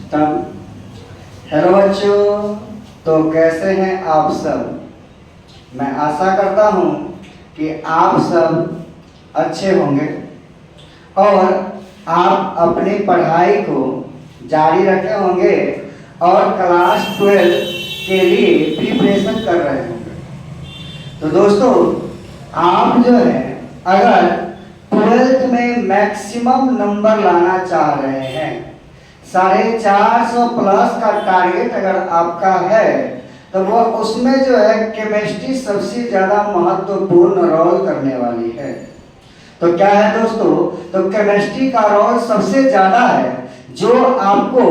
तब हेलो बच्चों, तो कैसे हैं आप सब। मैं आशा करता हूँ कि आप सब अच्छे होंगे और आप अपनी पढ़ाई को जारी रखे होंगे और क्लास 12 के लिए प्रिपरेशन कर रहे होंगे। तो दोस्तों, आप जो है अगर 12th में मैक्सिमम नंबर लाना चाह रहे हैं, 450 प्लस का टारगेट अगर आपका है, तो वो उसमें जो है केमिस्ट्री सबसे ज़्यादा महत्वपूर्ण रोल करने वाली है। तो क्या है दोस्तों, तो केमिस्ट्री का रोल सबसे ज़्यादा है, जो आपको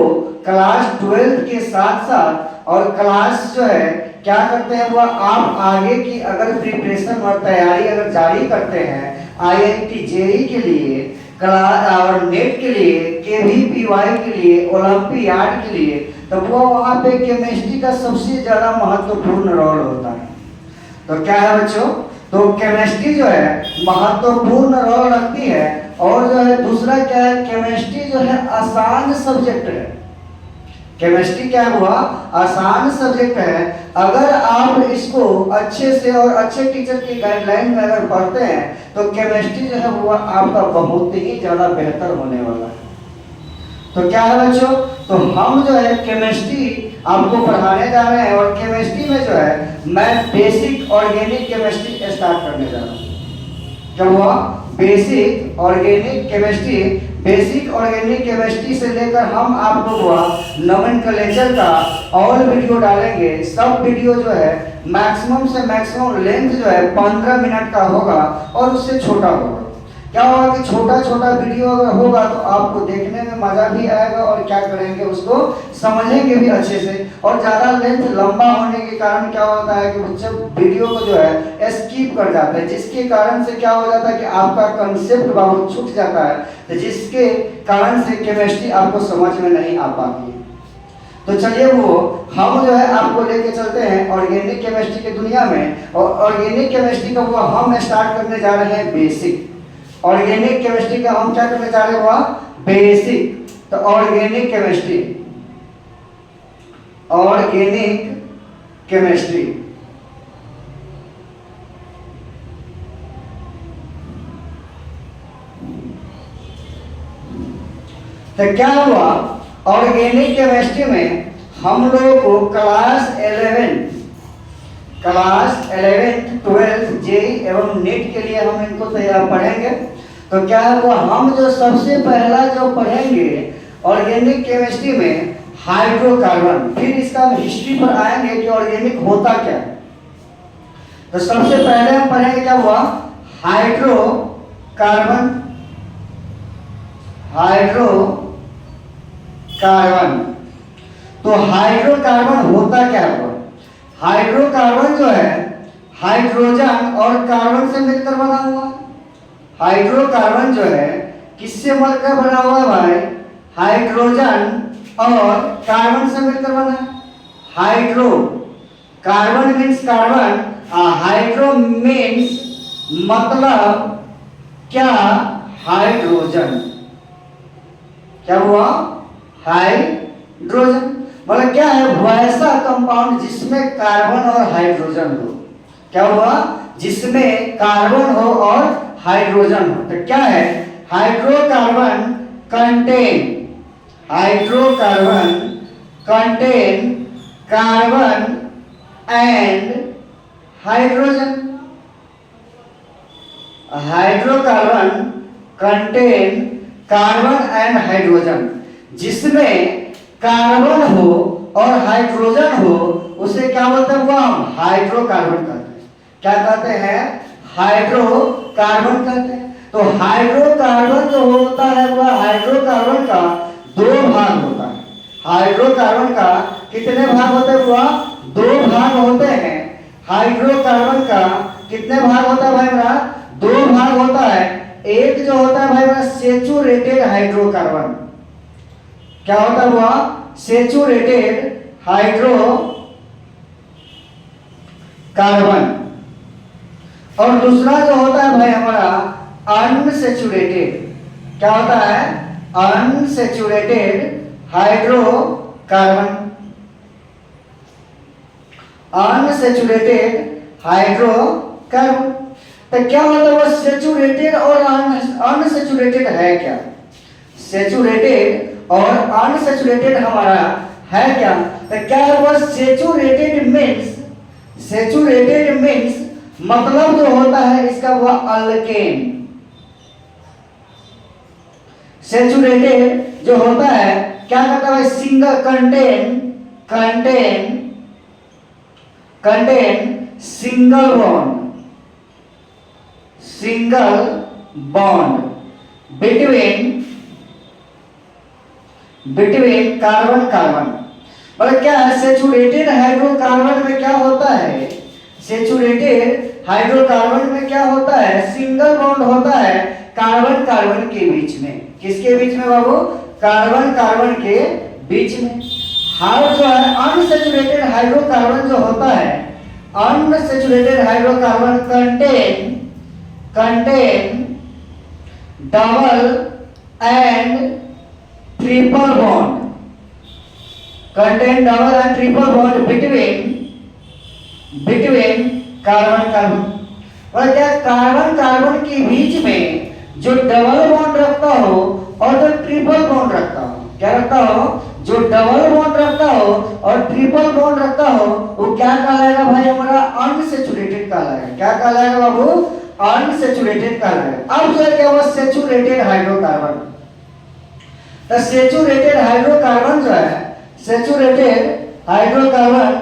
क्लास 12 के साथ साथ और क्लास जो है क्या करते हैं, वो आप आगे की अगर प्रिपरेशन और तैयारी अगर जारी करते हैं IIT जेईई के लिए, और नेट के लिए, KVPY के लिए, ओलंपियाड के लिए, तो वो वहाँ पे केमिस्ट्री का सबसे ज़्यादा महत्वपूर्ण रोल होता है। तो क्या है बच्चों, तो केमिस्ट्री जो है महत्वपूर्ण रोल रखती है। और जो है दूसरा क्या है, केमिस्ट्री जो है आसान सब्जेक्ट है। केमिस्ट्री क्या हुआ, आसान सब्जेक्ट है। अगर आप इसको अच्छे से और अच्छे टीचर की गाइडलाइन में अगर पढ़ते हैं, तो केमिस्ट्री जो है वो आपका बहुत ही ज़्यादा बेहतर होने वाला है। तो क्या है बच्चों, तो हम जो है केमिस्ट्री आपको पढ़ाने जा रहे हैं और केमिस्ट्री में जो है मैं बेसिक ऑर्गेनिक केमिस्ट्री स्टार्ट करने जा रहा हूँ। क्या हुआ, basic organic chemistry. Basic organic chemistry से लेकर हम आपको हुआ नोमेनक्लेचर का और वीडियो डालेंगे। सब वीडियो जो है मैक्सिमम से मैक्सिमम लेंथ जो है 15 मिनट का होगा और उससे छोटा होगा। क्या होगा कि छोटा छोटा वीडियो अगर होगा तो आपको देखने में मजा भी आएगा और क्या करेंगे, उसको समझेंगे भी अच्छे से। और ज़्यादा लेंथ लंबा होने के कारण क्या होता है कि बच्चे वीडियो को जो है स्किप कर जाते हैं, जिसके कारण से क्या हो जाता है कि आपका कंसेप्ट बहुत छूट जाता है, तो जिसके कारण से केमिस्ट्री आपको समझ में नहीं आ पाती है। तो चलिए वो हम जो है आपको लेके चलते हैं ऑर्गेनिक केमिस्ट्री की दुनिया में। और ऑर्गेनिक केमिस्ट्री का वो हम स्टार्ट करने जा रहे हैं बेसिक। ऑर्गेनिक केमिस्ट्री का हम क्या करने जा रहे हुआ, बेसिक। तो ऑर्गेनिक केमिस्ट्री, ऑर्गेनिक केमिस्ट्री तो क्या हुआ, ऑर्गेनिक केमिस्ट्री में हम लोगों को क्लास 11, 12th जेईई एवं नेट के लिए हम इनको तैयार पढ़ेंगे। तो क्या है वो हम जो सबसे पहला जो पढ़ेंगे ऑर्गेनिक केमिस्ट्री में हाइड्रोकार्बन। फिर इसका हम हिस्ट्री पर आएंगे कि ऑर्गेनिक होता क्या है। तो सबसे पहले हम पढ़ेंगे क्या हुआ, हाइड्रोकार्बन। हाइड्रोकार्बन, तो हाइड्रोकार्बन होता क्या हुआ। हाइड्रोकार्बन जो है हाइड्रोजन और कार्बन से मिलकर बना हुआ है। हाइड्रोकार्बन जो है किससे मिलकर बना हुआ है भाई, हाइड्रोजन और कार्बन से मिलकर बना है। Hydro, carbon means carbon, hydro means मतलब क्या, हाइड्रोजन। क्या हुआ, हाइड्रोजन मतलब क्या है, वैसा कंपाउंड जिसमें कार्बन और हाइड्रोजन हो। क्या हुआ, जिसमें कार्बन हो और हाइड्रोजन हो। तो क्या है, hydrocarbon contain, hydrocarbon contain carbon and hydrogen. Hydrocarbon contain carbon and hydrogen, जिसमें कार्बन हो और हाइड्रोजन हो, उसे क्या बोलते हैं, वो हम हाइड्रोकार्बन कहते हैं। क्या कहते हैं, हाइड्रोकार्बन कहते हैं। तो हाइड्रोकार्बन जो होता है वह हाइड्रोकार्बन का 2 भाग होता है। हाइड्रोकार्बन का कितने भाग होते हैं, वह 2 भाग होते हैं। हाइड्रोकार्बन का कितने भाग होता है भाई मेरा, 2 भाग होता है। एक जो होता है भाई मेरा सेचुरेटेड हाइड्रोकार्बन। क्या होता है वह, सेचुरेटेड हाइड्रोकार्बन। और दूसरा जो होता है भाई हमारा अनसेचुरेटेड। क्या होता है, अनसेचुरेटेड हाइड्रोकार्बन, अनसैचुरेटेड हाइड्रोकार्बन। तो क्या होता है वो सैचुरेटेड और अनसैचुरेटेड है क्या? सैचुरेटेड और अनसैचुरेटेड हमारा है क्या? तो क्या है वो सैचुरेटेड मीन्स, सैचुरेटेड मीन्स मतलब जो होता है इसका वो अल्केन। सैचुरेटेड जो होता है क्या करता है? Single contain single bond between carbon. मतलब क्या है? सैचुरेटेड हाइड्रोकार्बन में क्या होता है? सैचुरेटेड हाइड्रोकार्बन में क्या होता है? सिंगल बॉन्ड होता है कार्बन के बीच में। किसके बीच में बाबू? कार्बन के बीच में। हाउ जो है अनसैचुरेटेड हाइड्रोकार्बन जो होता है, unsaturated hydrocarbon contain double and triple bond, contain double and triple bond between carbon. और क्या कार्बन के बीच में जो डबल बॉन्ड रखता हो और जो ट्रिपल बॉन्ड रखता हो, क्या रखता हो? जो डबल बॉन्ड रखता हो और ट्रिपल बॉन्ड रखता हो वो क्या कहलाएगा भाई? हमारा अनसैचुरेटेड कहलाएगा। क्या कहलाएगा बाबू? अनसैचुरेटेड कहलाएगा। अब जो है क्या वो सैचुरेटेड हाइड्रोकार्बन। तो सैचुरेटेड हाइड्रोकार्बन जो है, सैचुरेटेड हाइड्रोकार्बन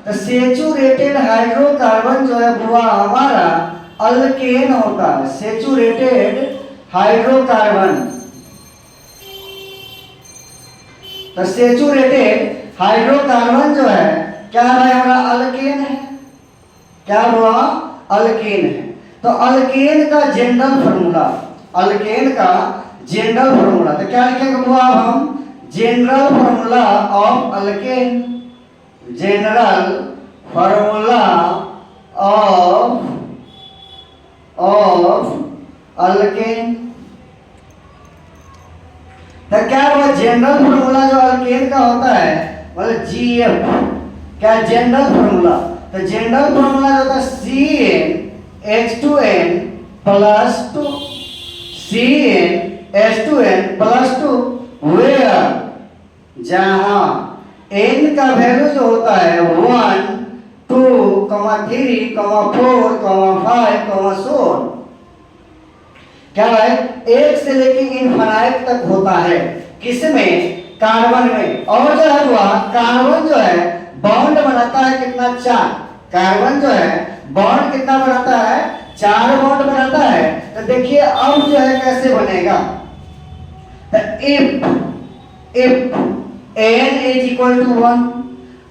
तो सैचुरेटेड हाइड्रोकार्बन जो है वो हमारा अल्केन होता है। सैचुरेटेड हाइड्रोकार्बन, तो सैचुरेटेड हाइड्रोकार्बन जो है क्या है? हमारा अल्केन है। क्या हुआ? अल्केन है। तो अल्केन का जनरल फार्मूला, अल्केन का जनरल फार्मूला तो क्या लिखेंगे हुआ? हम general formula of alkane, general formula of alkane. तो क्या हुआ? जनरल फार्मूला जो अल्केन का होता है मतलब जीएफ, क्या जनरल फार्मूला? तो जनरल फार्मूला जो होता है CnH2n plus 2, CnH2n plus 2, where जहां n का वैल्यू जो होता है 1, 2, 3, 4, 5, so on। क्या है? एक से लेके इनफाइनाइट तक होता है। किसमें? कार्बन में। और जो है वह कार्बन जो है बॉन्ड बनाता है कितना? 4। कार्बन जो है बॉन्ड कितना बनाता है? 4 बॉन्ड बनाता है। तो देखिए अब जो है कैसे बनेगा? If n is equal to 1,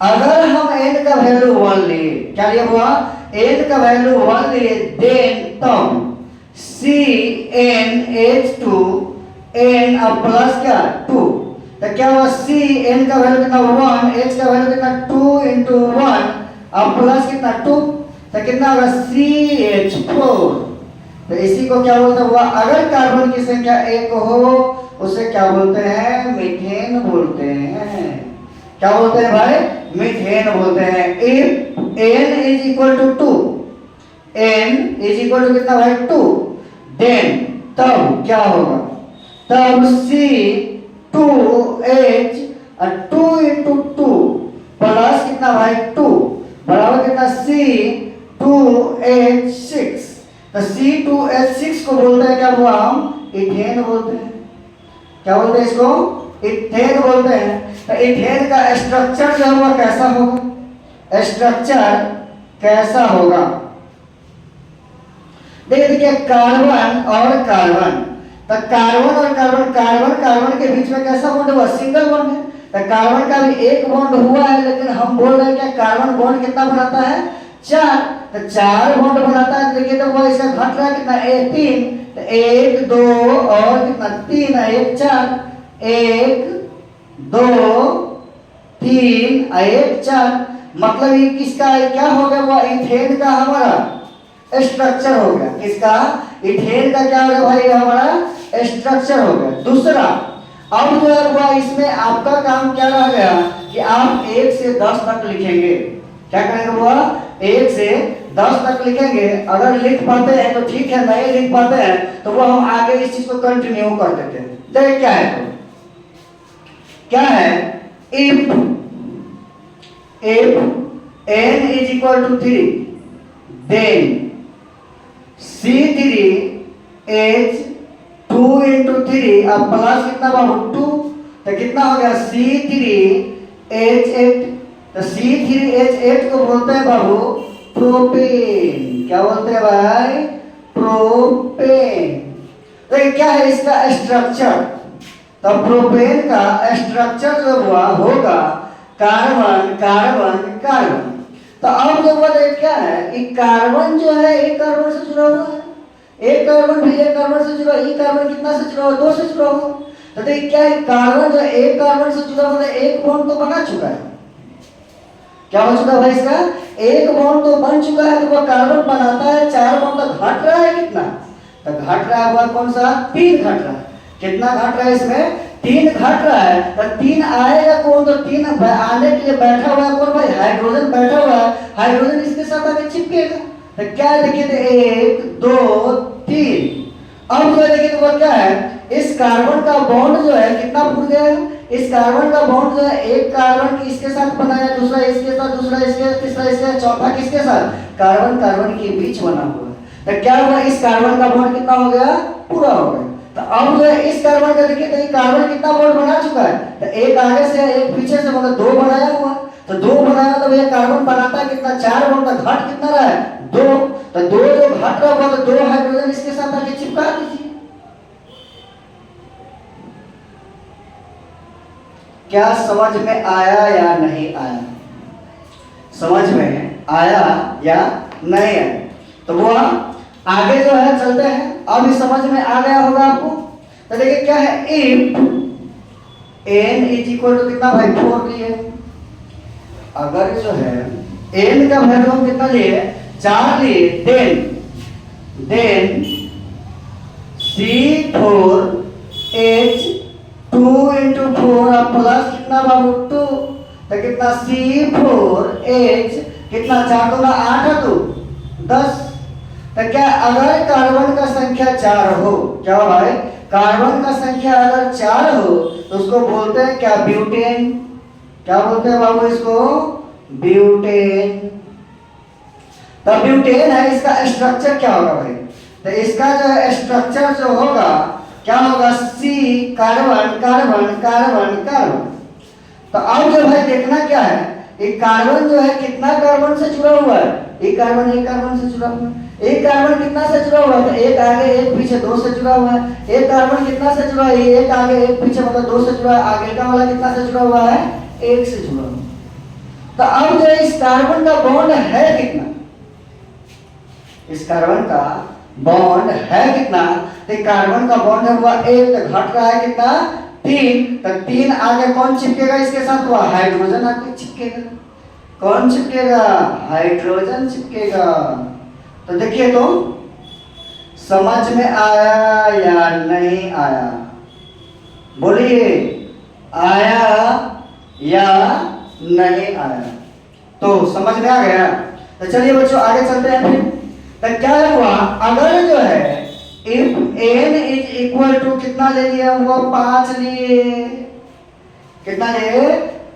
अगर हम n का वैल्यू 1 लिए, क्या लिया हुआ? n का वैल्यू 1 लिए, देन तब CnH2n अब प्लस क्या? 2। तो क्या हुआ? Cn का वैल्यू कितना? 1, H का वैल्यू कितना? 2 into 1 अब प्लस कितना? 2। तो कितना होगा? CH4। तो इसी को क्या बोलते हैं? अगर कार्बन की संख्या 1 हो उसे क्या बोलते हैं? मीथेन बोलते हैं। क्या बोलते हैं भाई? मीथेन बोलते हैं। If n is equal to 2, n is equal to कितना भाई? 2, देन तब क्या होगा? तब C2H 2 into 2 प्लस कितना भाई? 2 बराबर कितना? C2H6। तो C2H6 को बोलते हैं क्या हुआ? हम इथेन बोलते हैं। क्या बोलते हैं इसको? इथेन बोलते हैं। तो इथेन का स्ट्रक्चर जो है वो कैसा होगा? स्ट्रक्चर कैसा होगा? देखिए कार्बन और कार्बन, तो कार्बन और कार्बन के बीच में कैसा बॉन्ड हुआ? सिंगल बॉन्ड है। तो कार्बन का भी एक बॉन्ड हुआ है, लेकिन हम बोल रहे हैं क्या कार्बन बॉन्ड कितना बनाता है? 4। तो 4 बॉन्ड बनाता है। देखिए तो वो इसका घट रहा है कितना? 3। तो 1 2 और कितना? 3 1 4, 1 2 3 1 4। मतलब ये किसका क्या हो गया? वो इथेन का हमारा स्ट्रक्चर हो गया। किसका? इथेन का क्या हो गया भाई? हमारा स्ट्रक्चर हो गया। दूसरा, अब जो है हुआ इसमें आपका काम क्या रह गया कि आप 1 से 10 तक लिखेंगे। क्या करेंगे हुआ, 1 से 10 तक लिखेंगे। अगर लिख पाते हैं तो ठीक है, नहीं लिख पाते हैं तो वो हम आगे इस चीज को कंटिन्यू कर देते हैं। देखिए क्या है, तो क्या है, if n is equal to 3 then C3 is 2 into 3 अब प्लस कितना बाबू 2, तो कितना हो गया C3H8। तो C3H8 को बोलते हैं बाबू प्रोपेन। क्या बोलते हैं भाई, प्रोपेन। तो क्या है इसका स्ट्रक्चर, तो प्रोपेन का स्ट्रक्चर जो हुआ होगा कार्बन कार्बन कार्बन। तो अब जो बोले क्या है, एक कार्बन जो है एक कार्बन से जुड़ा हुआ है, एक कार्बन भी एक कार्बन से जुड़ा, ये कार्बन कितना से जुड़ा हुआ, 2 से जुड़ा हुआ। तो देखिए क्या है, कार्बन जो एक कार्बन से जुड़ा हुआ है, एक बॉन्ड तो बना चुका है। क्या हो चुका है भाई, इसका एक बॉन्ड तो बन चुका है। तो वो कार्बन बनाता है 4 बॉन्ड, तो घट रहा है कितना, तो घट रहा है कौन सा, 3 घट रहा है। कितना घट रहा है इसमें, 3 घट रहा है। तो 3 आएगा कौन, तो 3 आने के लिए बैठा हुआ है कौन भाई, हाइड्रोजन बैठा हुआ है। हाइड्रोजन इसके साथ आके चिपकेगा। तो क्या है देखिए, 1 2 3। अब जो देखिए तो क्या है, इस कार्बन का बॉन्ड जो है कितना फूट गया है। इस कार्बन का बॉन्ड जो है एक कार्बन की इसके साथ बनाया, दूसरा इसके साथ, दूसरा इसके, तीसरा इसके, चौथा किसके साथ, कार्बन कार्बन के बीच बना हुआ है। तो क्या हुआ, इस कार्बन का बॉन्ड कितना हो गया, पूरा हो गया। तो अब जो है इस कार्बन का देखिए, तो ये कार्बन कितना बॉन्ड बना चुका है, तो एक आगे से एक पीछे से, मतलब 2 बनाया हुआ। तो 2 बनाया तो ये कार्बन बनाता है कितना, 4 बॉन्ड। तो घट कितना रहा है, 2। तो 2 जो घट रहा हुआ, तो 2 हाइड्रोजन इसके साथ आके चिपका दीजिए। क्या समझ में आया या नहीं आया, समझ में आया या नहीं आया। तो वो आगे जो है चलते हैं। अब ये समझ में आ गया होगा आपको। तो देखिए क्या है, if n is equal to कितना भाई, 4 लिए। अगर जो है n का वैल्यू हम कितना लिए, 4 लिए, देन C4H2 into 4 अब प्लस कितना बाबू 2। तो कितना C4H कितना, 4 2 8 है, तो 10। तो क्या अगर कार्बन का संख्या 4 हो, क्या हो भाई, कार्बन का संख्या अगर 4 हो तो उसको बोलते हैं क्या, ब्यूटेन। क्या बोलते हैं बाबू इसको, ब्यूटेन। तो ब्यूटेन है, इसका स्ट्रक्चर क्या होगा भाई, तो इसका जो स्ट्रक्चर जो होगा क्या होगा, C carbon carbon carbon carbon. तो अब जो भाई देखना क्या है, एक कार्बन जो है कितना कार्बन से जुड़ा हुआ है, एक कार्बन से जुड़ा हुआ है। एक कार्बन कितना से जुड़ा हुआ है, तो एक आगे एक पीछे 2 से जुड़ा हुआ है। एक कार्बन कितना से जुड़ा है, एक आगे एक पीछे, मतलब 2 से जुड़ा है। आगे का वाला कितना से जुड़ा हुआ है, 1 से जुड़ा हुआ है। तो अब जो इस कार्बन का बॉन्ड है कितना, इस कार्बन का बॉन्ड है कितना, तो कार्बन का बॉन्ड है हुआ 1, तो घट रहा है कितना, 3। तो 3 आगे कौन चिपकेगा इसके साथ, हुआ हाइड्रोजन आगे चिपकेगा। कौन चिपकेगा, हाइड्रोजन चिपकेगा। तो देखिए तो समझ में आया या नहीं आया, बोलिए आया या नहीं आया। तो समझ में आ गया। तो चलिए बच्चों आगे चलते हैं फिर। तो क्या हुआ, अगर जो है if n is equal to कितना ले लिया, वो 5 लिए। कितना लिए,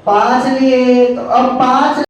5 लिए। तो अब 5